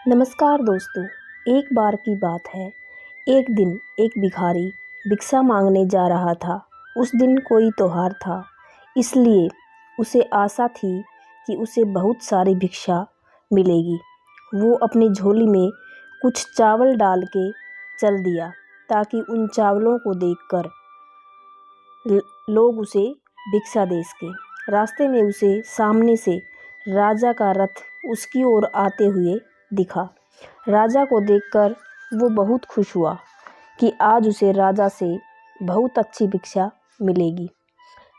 नमस्कार दोस्तों। एक बार की बात है। एक दिन एक भिखारी भिक्षा मांगने जा रहा था। उस दिन कोई त्योहार था, इसलिए उसे आशा थी कि उसे बहुत सारी भिक्षा मिलेगी। वो अपनी झोली में कुछ चावल डाल के चल दिया ताकि उन चावलों को देखकर लोग उसे भिक्षा दे सकें। रास्ते में उसे सामने से राजा का रथ उसकी ओर आते हुए दिखा। राजा को देखकर वो बहुत खुश हुआ कि आज उसे राजा से बहुत अच्छी भिक्षा मिलेगी।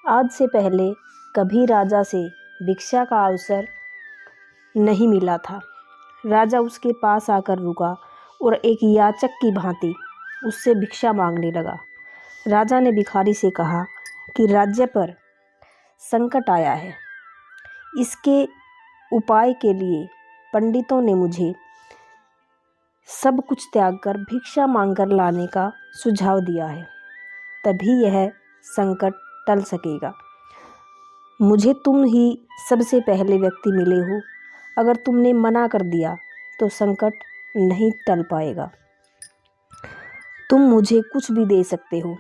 आज से पहले कभी राजा से भिक्षा का अवसर नहीं मिला था। राजा उसके पास आकर रुका और एक याचक की भांति उससे भिक्षा मांगने लगा। राजा ने भिखारी से कहा कि राज्य पर संकट आया है। इसके उपाय के लिए पंडितों ने मुझे सब कुछ त्याग कर भिक्षा मांगकर लाने का सुझाव दिया है, तभी यह संकट टल सकेगा। मुझे तुम ही सबसे पहले व्यक्ति मिले हो। अगर तुमने मना कर दिया तो संकट नहीं टल पाएगा। तुम मुझे कुछ भी दे सकते हो।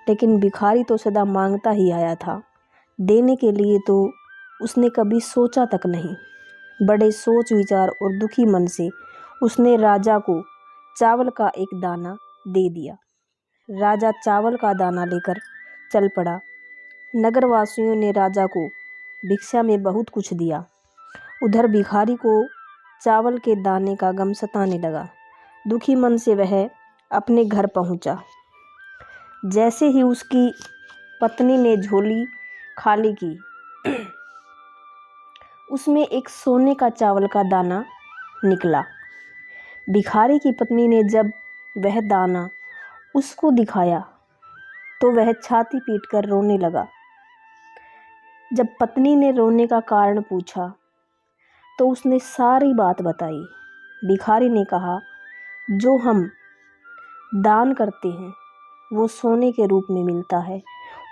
लेकिन भिखारी तो सदा मांगता ही आया था, देने के लिए तो उसने कभी सोचा तक नहीं। बड़े सोच विचार और दुखी मन से उसने राजा को चावल का एक दाना दे दिया। राजा चावल का दाना लेकर चल पड़ा। नगरवासियों ने राजा को भिक्षा में बहुत कुछ दिया। उधर भिखारी को चावल के दाने का गम सताने लगा। दुखी मन से वह अपने घर पहुंचा। जैसे ही उसकी पत्नी ने झोली खाली की, उसमें एक सोने का चावल का दाना निकला। भिखारी की पत्नी ने जब वह दाना उसको दिखाया तो वह छाती पीटकर रोने लगा। जब पत्नी ने रोने का कारण पूछा तो उसने सारी बात बताई। भिखारी ने कहा, जो हम दान करते हैं वो सोने के रूप में मिलता है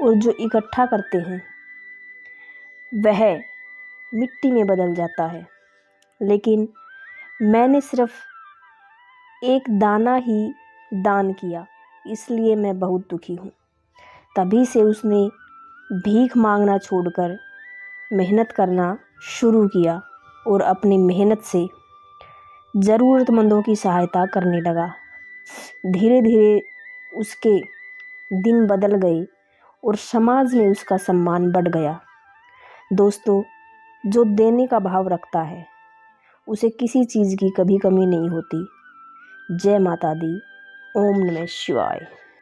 और जो इकट्ठा करते हैं वह मिट्टी में बदल जाता है। लेकिन मैंने सिर्फ एक दाना ही दान किया, इसलिए मैं बहुत दुखी हूँ। तभी से उसने भीख मांगना छोड़कर मेहनत करना शुरू किया और अपनी मेहनत से ज़रूरतमंदों की सहायता करने लगा। धीरे धीरे उसके दिन बदल गए और समाज में उसका सम्मान बढ़ गया। दोस्तों, जो देने का भाव रखता है उसे किसी चीज़ की कभी कमी नहीं होती। जय माता दी। ओम नमः शिवाय।